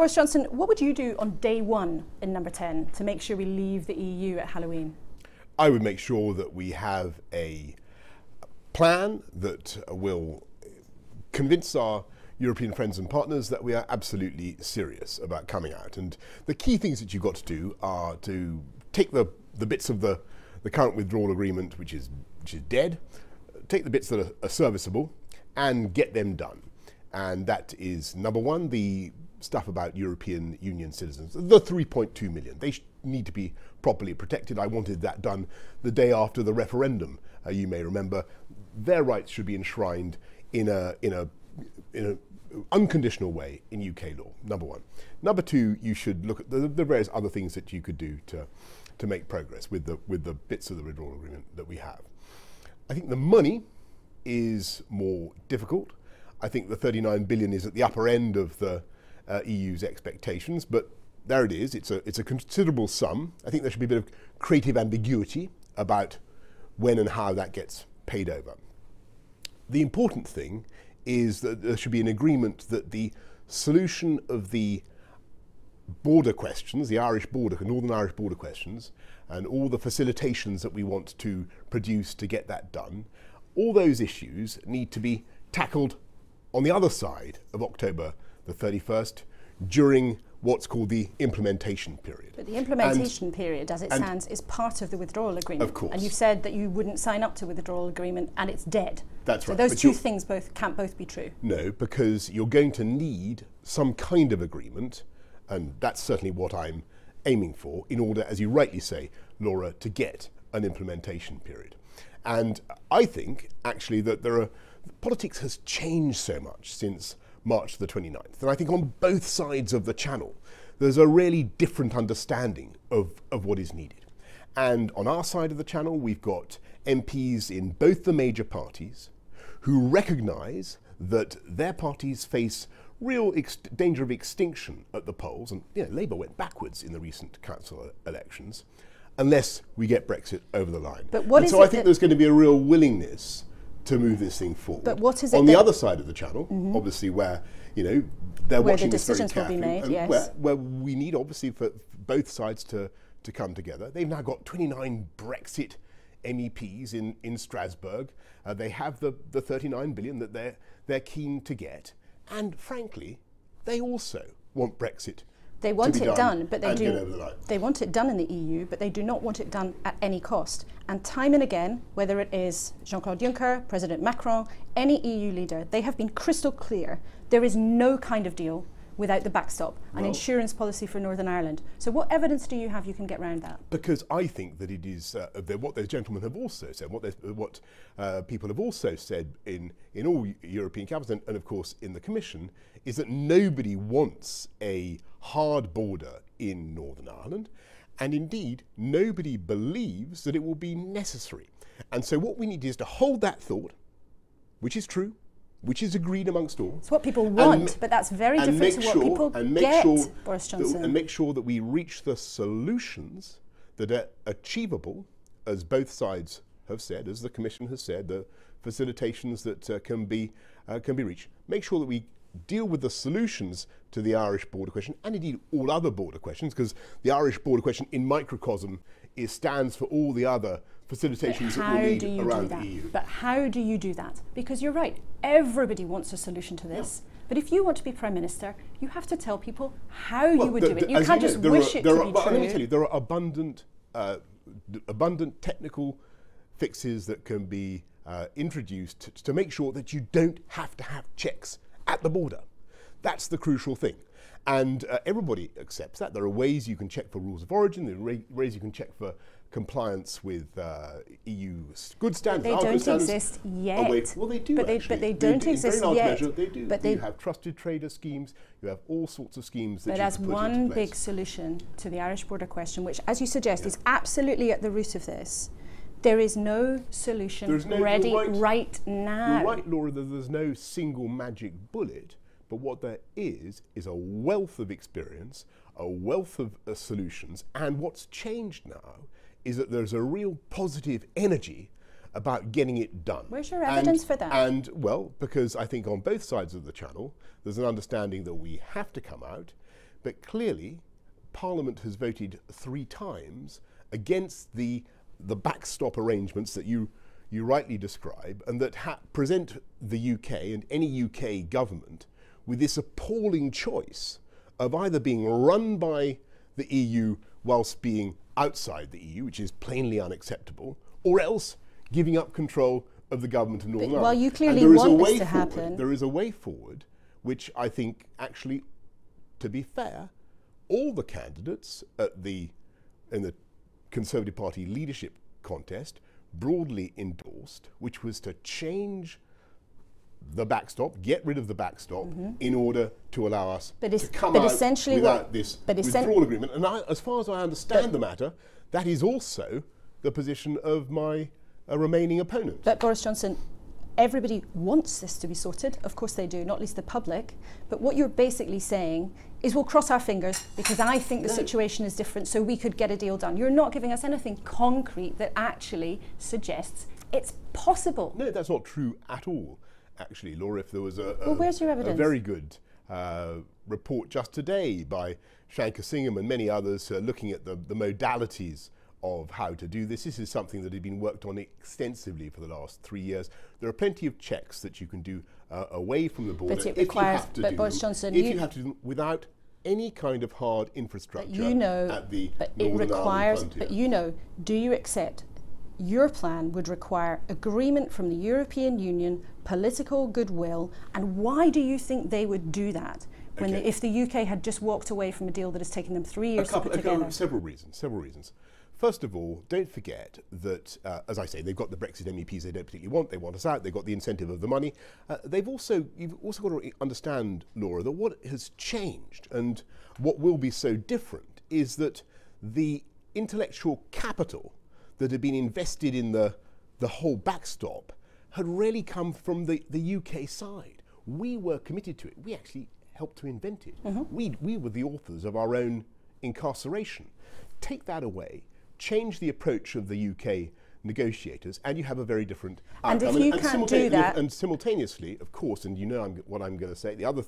Boris Johnson, what would you do on day one in number 10 to make sure we leave the EU at Halloween? I would make sure that we have a plan that will convince our European friends and partners that we are absolutely serious about coming out. And the key things that you've got to do are to take the bits of the current withdrawal agreement, which is dead, take the bits that are serviceable and get them done. And that is, number one, the stuff about European Union citizens, the 3.2 million. They need to be properly protected. I wanted that done the day after the referendum. You may remember, their rights should be enshrined in an unconditional way in UK law, number one. Number two, you should look at the various other things that you could do to make progress with the bits of the withdrawal agreement that we have. I think the money is more difficult. I think the 39 billion is at the upper end of the EU's expectations, but there it is. It's a considerable sum. I think there should be a bit of creative ambiguity about when and how that gets paid over. The important thing is that there should be an agreement that the solution of the border questions, the Irish border, Northern Irish border questions, and all the facilitations that we want to produce to get that done, all those issues need to be tackled on the other side of October the 31st during what's called the implementation period. But the implementation period, as it stands, is part of the withdrawal agreement. Of course. And you've said that you wouldn't sign up to a withdrawal agreement and it's dead. That's right. So those two things can't both be true. No, because you're going to need some kind of agreement, and that's certainly what I'm aiming for, in order, as you rightly say, Laura, to get an implementation period. And I think, actually, that politics has changed so much since March the 29th. And I think on both sides of the channel, there's a really different understanding of what is needed. And on our side of the channel, we've got MPs in both the major parties who recognise that their parties face real danger of extinction at the polls. And Labour went backwards in the recent council elections unless we get Brexit over the line. But what so I think there's going to be a real willingness to move this thing forward. But what is it on the other side of the channel, obviously, where they're where watching the this very decisions will be carefully, made, and yes. where we need, obviously, for both sides to come together. They've now got 29 Brexit MEPs in Strasbourg. They have the 39 billion that they're keen to get, and frankly, they also want Brexit. They want it done, but they get over the line. They want it done in the EU, but they do not want it done at any cost. And time and again, whether it is Jean-Claude Juncker, President Macron, any EU leader, they have been crystal clear. There is no kind of deal without the backstop, an insurance policy for Northern Ireland. So what evidence do you have you can get around that? Because I think that it is what those gentlemen have also said, what people have also said in all European capitals, and of course in the Commission, is that nobody wants a hard border in Northern Ireland, and indeed nobody believes that it will be necessary. And so what we need is to hold that thought, which is true, which is agreed amongst all. It's what people want, but that's very different to what people get, Boris Johnson. And make sure that we reach the solutions that are achievable, as both sides have said, as the Commission has said, the facilitations that can be reached. Make sure that we deal with the solutions to the Irish border question, and indeed all other border questions, because the Irish border question in microcosm stands for all the other facilitations that we need around the EU. But how do you do that? Because you're right, everybody wants a solution to this. Yeah. But if you want to be Prime Minister, you have to tell people how you would do it. You can't just wish it to be true. Let me tell you, there are abundant technical fixes that can be introduced to make sure that you don't have to have checks at the border. That's the crucial thing. And everybody accepts that. There are ways you can check for rules of origin, there are ways you can check for compliance with EU good standards. They don't exist yet. Well, they do but they don't exist yet. They do. But you have trusted trader schemes, you have all sorts of schemes that you can put into place. But as one big solution to the Irish border question, which, as you suggest, is absolutely at the root of this, there is no solution ready right now. You're right, Laura, that there's no single magic bullet, but what there is a wealth of experience, a wealth of solutions, and what's changed now is that there's a real positive energy about getting it done. Where's your evidence for that? And, well, because I think on both sides of the channel, there's an understanding that we have to come out, But clearly, Parliament has voted 3 times against the backstop arrangements that you rightly describe, and that present the UK and any UK government with this appalling choice of either being run by the EU whilst being outside the EU, which is plainly unacceptable, or else giving up control of the government of Northern Ireland. Well, you clearly want this to happen. There is a way forward, which I think actually, to be fair, all the candidates in the Conservative Party leadership contest broadly endorsed, which was to change the backstop, get rid of the backstop, in order to allow us to come out without this withdrawal agreement. And as far as I understand the matter, that is also the position of my remaining opponent. But Boris Johnson, everybody wants this to be sorted. Of course they do, not least the public. But what you're basically saying is we'll cross our fingers because I think the situation is different, so we could get a deal done. You're not giving us anything concrete that actually suggests it's possible. No, that's not true at all, actually, Laura. If there was where's your evidence? A very good report just today by Shankar Singham and many others looking at the modalities of how to do this. This is something that had been worked on extensively for the last 3 years. There are plenty of checks that you can do away from the border, but it requires, if you have to do them without any kind of hard infrastructure at the Northern Ireland frontier. But you know, do you accept your plan would require agreement from the European Union, political goodwill, and why do you think they would do that when if the UK had just walked away from a deal that has taken them 3 years to put together? Several reasons. First of all, don't forget that, as I say, they've got the Brexit MEPs they don't particularly want. They want us out. They've got the incentive of the money. You've also got to understand, Laura, that what has changed and what will be so different is that the intellectual capital that had been invested in the whole backstop had really come from the UK side. We were committed to it. We actually helped to invent it. We were the authors of our own incarceration. Take that away. Change the approach of the UK negotiators, and you have a very different outcome. And if you can't do that, and simultaneously, of course, and you know what I'm going to say, the other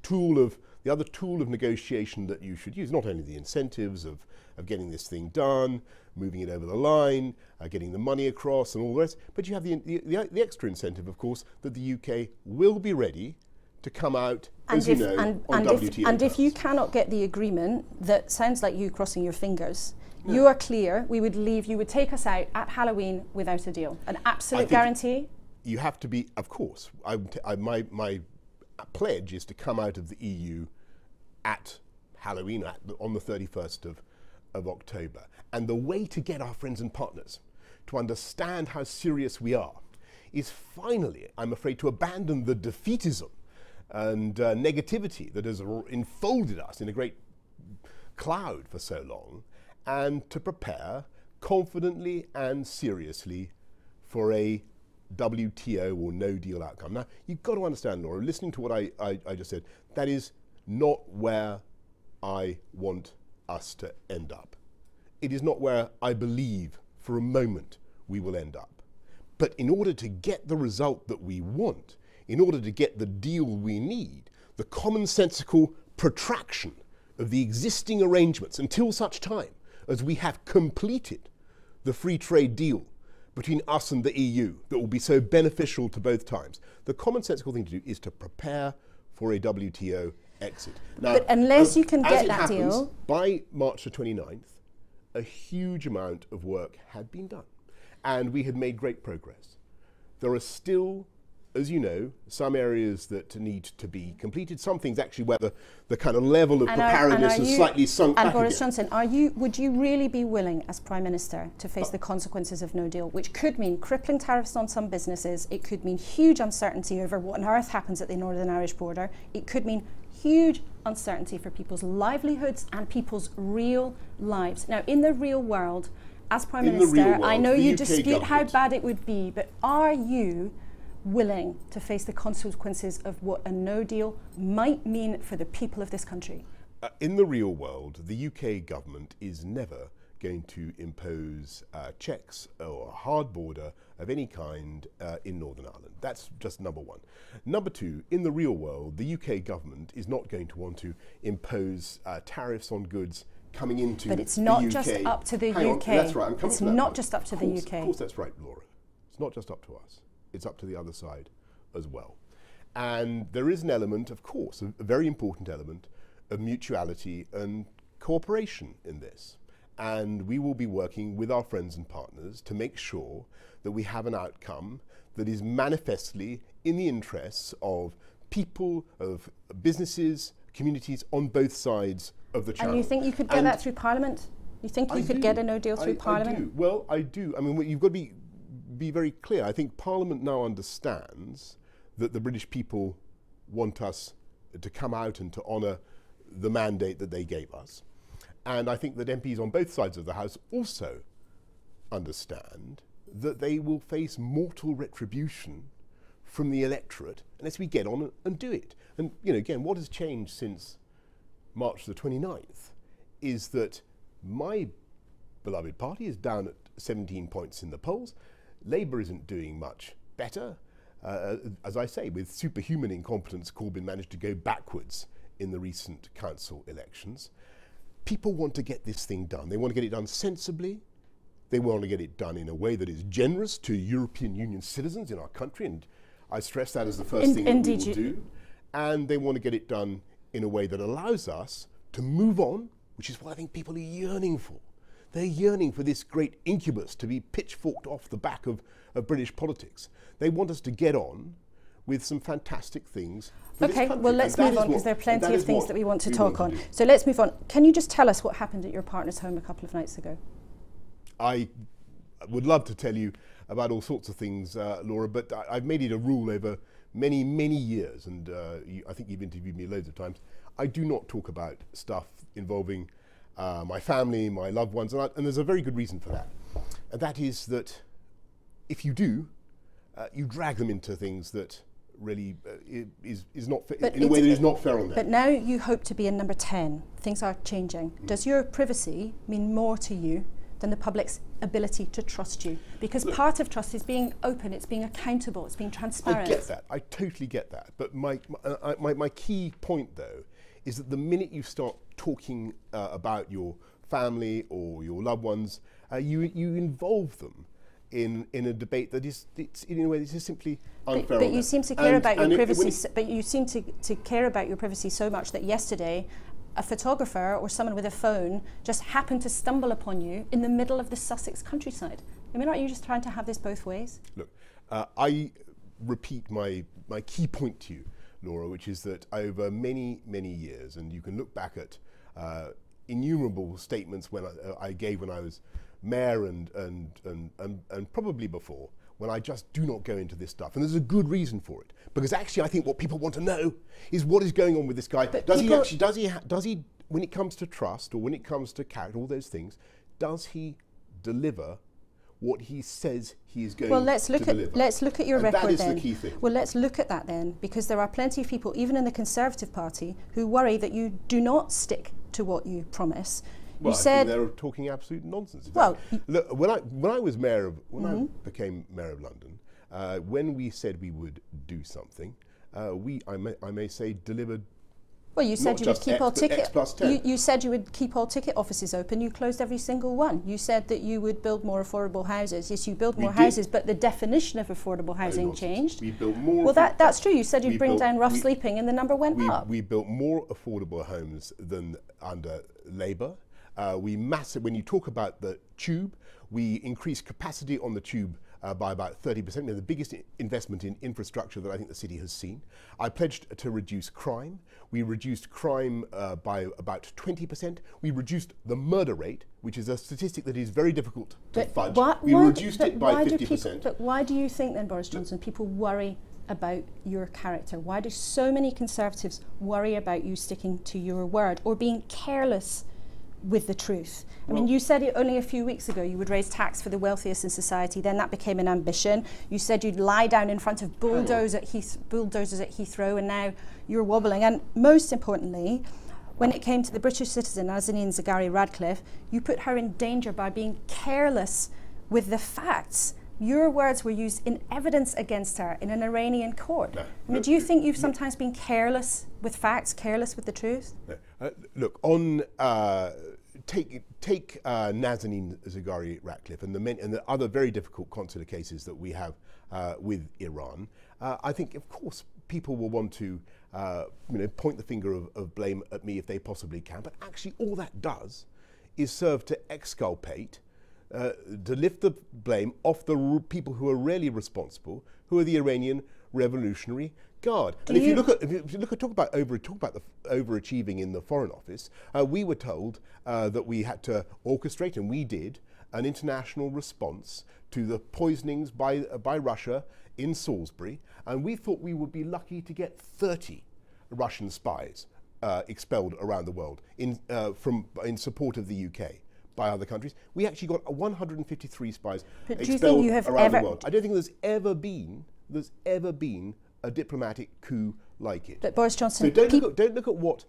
tool of negotiation that you should use, not only the incentives of getting this thing done, moving it over the line, getting the money across, and all the rest, but you have the extra incentive, of course, that the UK will be ready to come out, on WTO. And if you cannot get the agreement, that sounds like you crossing your fingers. No. You are clear, we would leave, you would take us out at Halloween without a deal. An absolute guarantee? You have to be, of course. My pledge is to come out of the EU at Halloween, on the 31st of October. And the way to get our friends and partners to understand how serious we are is finally, I'm afraid, to abandon the defeatism and negativity that has enfolded us in a great cloud for so long, and to prepare confidently and seriously for a WTO or no deal outcome. Now, you've got to understand, Laura, listening to what I just said, that is not where I want us to end up. It is not where I believe for a moment we will end up. But in order to get the result that we want, in order to get the deal we need, the commonsensical protraction of the existing arrangements until such time as we have completed the free trade deal between us and the EU that will be so beneficial to both times. The commonsensical thing to do is to prepare for a WTO exit. Now, but unless you can get that deal, by March the 29th, a huge amount of work had been done, and we had made great progress. There are still, as you know, some areas that need to be completed. Some things actually where the kind of level of preparedness has slightly sunk back. And Boris Johnson, would you really be willing as Prime Minister to face the consequences of no deal, which could mean crippling tariffs on some businesses, it could mean huge uncertainty over what on earth happens at the Northern Irish border, it could mean huge uncertainty for people's livelihoods and people's real lives. Now, in the real world, as Prime Minister, I know you dispute how bad it would be, but are you willing to face the consequences of what a no deal might mean for the people of this country? In the real world, the UK government is never going to impose checks or a hard border of any kind in Northern Ireland. That's just number one. Number two, in the real world, the UK government is not going to want to impose tariffs on goods coming into the UK. But it's not just up to the UK. That's right, I'm coming it's to that not point. just up to the UK. Of course that's right, Laura. It's not just up to us. It's up to the other side as well. And there is an element, of course, a very important element of mutuality and cooperation in this. And we will be working with our friends and partners to make sure that we have an outcome that is manifestly in the interests of people, of businesses, communities on both sides of the channel. And you think you could get that through Parliament? You think you could get a no deal through Parliament? I do. Well, I do. I mean, you've got to be very clear. I think Parliament now understands that the British people want us to come out and to honour the mandate that they gave us. And I think that MPs on both sides of the House also understand that they will face mortal retribution from the electorate unless we get on and do it. And, you know, again, what has changed since March the 29th is that my beloved party is down at 17 points in the polls. Labour isn't doing much better. As I say, with superhuman incompetence, Corbyn managed to go backwards in the recent council elections. People want to get this thing done. They want to get it done sensibly. They want to get it done in a way that is generous to European Union citizens in our country, and I stress that as the first thing that we will do. And they want to get it done in a way that allows us to move on, which is what I think people are yearning for. They're yearning for this great incubus to be pitchforked off the back of British politics. They want us to get on with some fantastic things. Okay, well, let's move on, because there are plenty of things that we want to talk on. So let's move on. Can you just tell us what happened at your partner's home a couple of nights ago? I would love to tell you about all sorts of things, Laura, but I've made it a rule over many, many years, and I think you've interviewed me loads of times. I do not talk about stuff involving my family, my loved ones, and there's a very good reason for that. And that is that if you do, you drag them into things that really is not in a way that is not fair on them. But now you hope to be in number 10. Things are changing. Does your privacy mean more to you than the public's ability to trust you? Because look, part of trust is being open, it's being accountable, it's being transparent. I get that. I totally get that. But my key point, though, is that the minute you start talking about your family or your loved ones, you involve them in a debate that is, in a way, this is simply unfair. But you seem to care about your privacy. But you seem to care about your privacy so much that yesterday, a photographer or someone with a phone just happened to stumble upon you in the middle of the Sussex countryside. I mean, aren't you just trying to have this both ways? Look, I repeat my key point to you, Laura, which is that over many, many years, and you can look back at innumerable statements when I gave when I was mayor and probably before, when I just do not go into this stuff. And there's a good reason for it. Because actually I think what people want to know is what is going on with this guy. But does he, when it comes to trust or when it comes to character, all those things, does he deliver what he says he is going to deliver? Let's look at your record then. That is the key thing. Well, let's look at that then, because there are plenty of people, even in the Conservative Party, who worry that you do not stick to what you promise. Well, you said they're talking absolute nonsense. Well, look, when I was mayor of, I became mayor of London, when we said we would do something, I may say, delivered. Well, you said you would keep all ticket. You said you would keep all ticket offices open. You closed every single one. You said that you would build more affordable houses. Yes, you built more houses, but the definition of affordable housing changed. We built more. Well, that's true. You said you'd bring down rough sleeping, and the number went up. We built more affordable homes than under Labour. When you talk about the tube, we increased capacity on the tube by about 30%. We're the biggest investment in infrastructure that I think the city has seen. I pledged to reduce crime. We reduced crime by about 20%. We reduced the murder rate, which is a statistic that is very difficult to fudge. We reduced it by 50%. But why do you think then, Boris Johnson, people worry about your character? Why do so many Conservatives worry about you sticking to your word or being careless with the truth? I mean, you said it only a few weeks ago you would raise tax for the wealthiest in society, then that became an ambition. You said you'd lie down in front of bulldozers at Heathrow, and now you're wobbling. And most importantly, when it came to the British citizen Nazanin Zaghari Ratcliffe, you put her in danger by being careless with the facts. Your words were used in evidence against her in an Iranian court. Do you think you've sometimes been careless with facts, careless with the truth? Look, on take Nazanin Zaghari Ratcliffe and the other very difficult consular cases that we have with Iran. I think, of course, people will want to point the finger of blame at me if they possibly can, but actually all that does is serve to exculpate, to lift the blame off the people who are really responsible, who are the Iranian Revolutionary Guard. And if you look at talk about the overachieving in the Foreign Office, we were told that we had to orchestrate, and we did, an international response to the poisonings by Russia in Salisbury, and we thought we would be lucky to get 30 Russian spies expelled around the world in support of the UK by other countries. We actually got 153 spies expelled around the world. I don't think there's ever been a diplomatic coup like it. But Boris Johnson, so don't look at what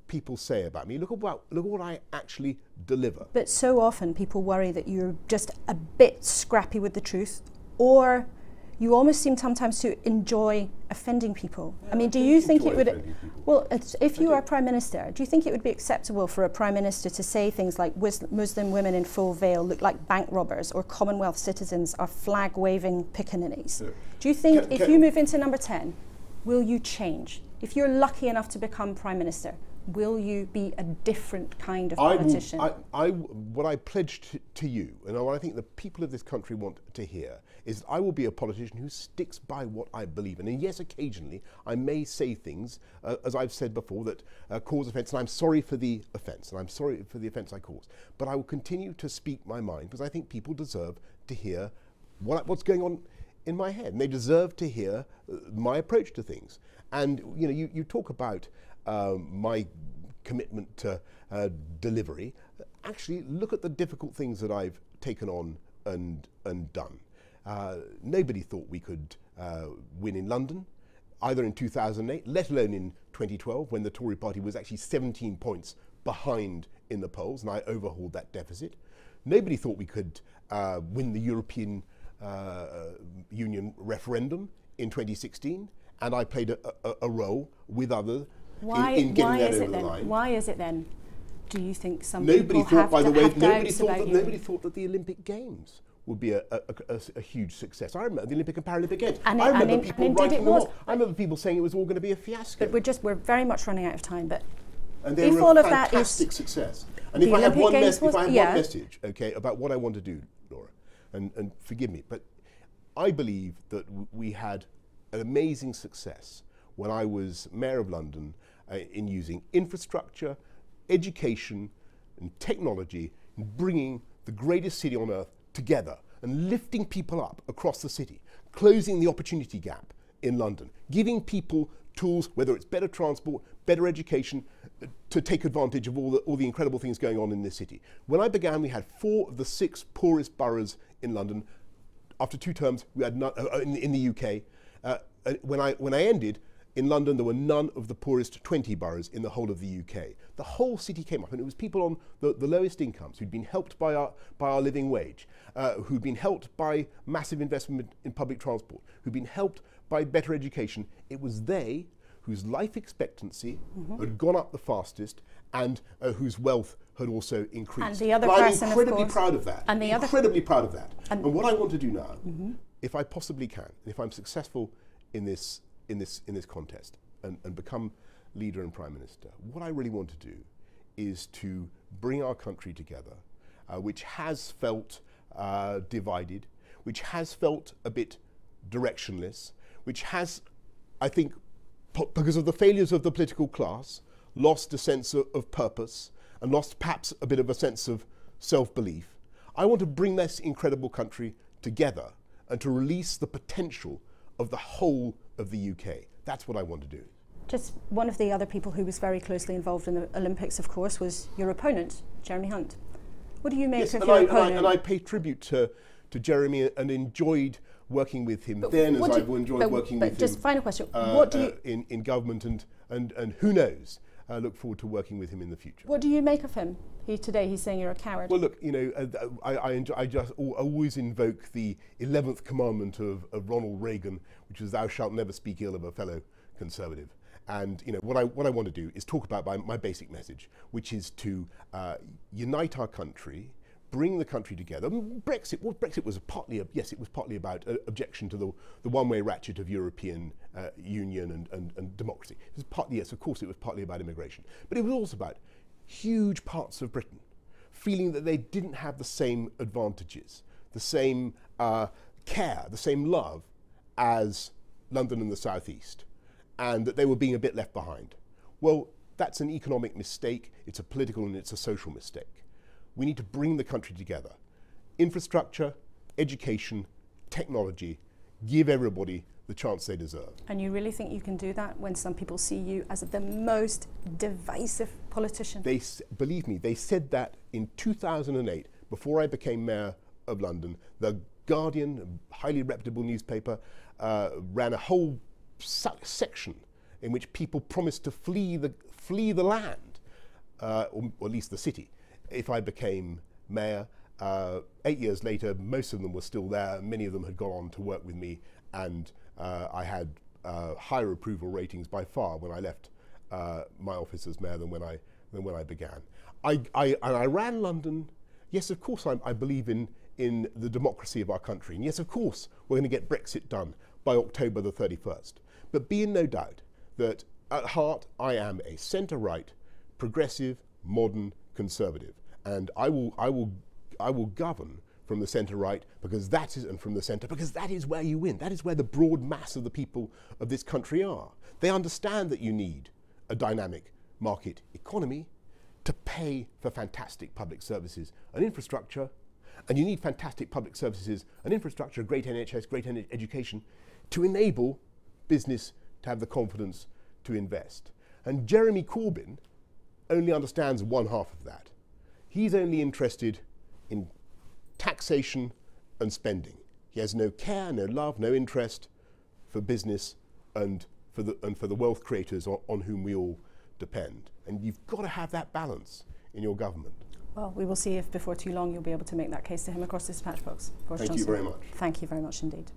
people say about me. Look at what I actually deliver. But so often people worry that you're just a bit scrappy with the truth, or you almost seem sometimes to enjoy offending people. I mean, do you think it would? Well, if you are Prime Minister, do you think it would be acceptable for a Prime Minister to say things like Muslim women in full veil look like bank robbers, or Commonwealth citizens are flag-waving pickaninnies? Do you think if you move into number 10, will you change? If you're lucky enough to become Prime Minister, will you be a different kind of politician? What I pledge to you, and what I think the people of this country want to hear, is that I will be a politician who sticks by what I believe in. And yes, occasionally I may say things, as I've said before, that cause offence, and I'm sorry for the offence, and I'm sorry for the offence I cause. But I will continue to speak my mind, because I think people deserve to hear what's going on in my head, and they deserve to hear my approach to things. And you talk about my commitment to delivery. Actually, look at the difficult things that I've taken on and done. Nobody thought we could win in London, either in 2008, let alone in 2012, when the Tory party was actually 17 points behind in the polls, and I overhauled that deficit. Nobody thought we could win the European Union referendum in 2016, and I played a role with others in getting that over the line. Why is it then? Do you think some people have doubts about you? Nobody thought that the Olympic Games would be a huge success. I remember the Olympic and Paralympic Games. I remember people writing them off. I remember people saying it was all going to be a fiasco. But we're very much running out of time. But and they were a fantastic success. And if I have one message, okay, about what I want to do, Laura, and forgive me, but I believe that we had an amazing success when I was Mayor of London in using infrastructure, education and technology, and bringing the greatest city on earth together and lifting people up across the city, closing the opportunity gap in London, giving people tools, whether it's better transport, better education, to take advantage of all the incredible things going on in this city. When I began, we had 4 of the 6 poorest boroughs in London. After 2 terms, we had none in the UK. When I ended, in London, there were none of the poorest 20 boroughs in the whole of the UK. The whole city came up, and it was people on the lowest incomes who'd been helped by our living wage, who'd been helped by massive investment in public transport, who'd been helped by better education. It was they whose life expectancy had gone up the fastest, and whose wealth had also increased. And the other person, I'm incredibly proud of that. And incredibly proud of that. And what I want to do now, if I possibly can, if I'm successful in this contest and become leader and Prime Minister, what I really want to do is to bring our country together, which has felt divided, which has felt a bit directionless, which has, I think, because of the failures of the political class, lost a sense of purpose and lost perhaps a bit of a sense of self-belief. I want to bring this incredible country together and to release the potential of the whole of the UK. That's what I want to do. Just one of the other people who was very closely involved in the Olympics, of course, was your opponent, Jeremy Hunt. What do you make of your opponent? And I pay tribute to Jeremy and enjoyed working with him then, as I've enjoyed working with him. Just final question: what do you in government, and who knows? look forward to working with him in the future. What do you make of him? Today he's saying you're a coward. Well, look, you know, I just always invoke the 11th commandment of Ronald Reagan, which is "Thou shalt never speak ill of a fellow Conservative." And you know what I want to do is talk about my basic message, which is to unite our country, bring the country together. I mean, Brexit was partly it was partly about objection to the one-way ratchet of European Union and democracy. It was partly, yes, of course, it was partly about immigration, but it was also about huge parts of Britain feeling that they didn't have the same advantages, the same care, the same love as London and the South East, and that they were being a bit left behind. Well, that's an economic mistake, it's a political and it's a social mistake. We need to bring the country together. Infrastructure, education, technology, give everybody the chance they deserve. And you really think you can do that when some people see you as the most divisive politician? Believe me, they said that in 2008, before I became mayor of London. The Guardian, a highly reputable newspaper, ran a whole section in which people promised to flee the land, or at least the city, if I became mayor. 8 years later, most of them were still there. Many of them had gone on to work with me, and I had higher approval ratings by far when I left my office as mayor than when I began. I ran London. Yes, of course, I believe in the democracy of our country, and yes, of course, we're going to get Brexit done by October the 31st. But be in no doubt that at heart I am a centre-right, progressive, modern conservative, and I will govern from the centre-right because that is, and from the centre because that is where you win. That is where the broad mass of the people of this country are. They understand that you need a dynamic market economy to pay for fantastic public services and infrastructure, and you need fantastic public services and infrastructure, great NHS, great education, to enable business to have the confidence to invest. And Jeremy Corbyn only understands one half of that. He's only interested in taxation and spending. He has no care, no love, no interest for business and for the wealth creators on whom we all depend. And you've got to have that balance in your government. Well, we will see if before too long you'll be able to make that case to him across this patch box. Boris Johnson. Thank you very much. Thank you very much indeed.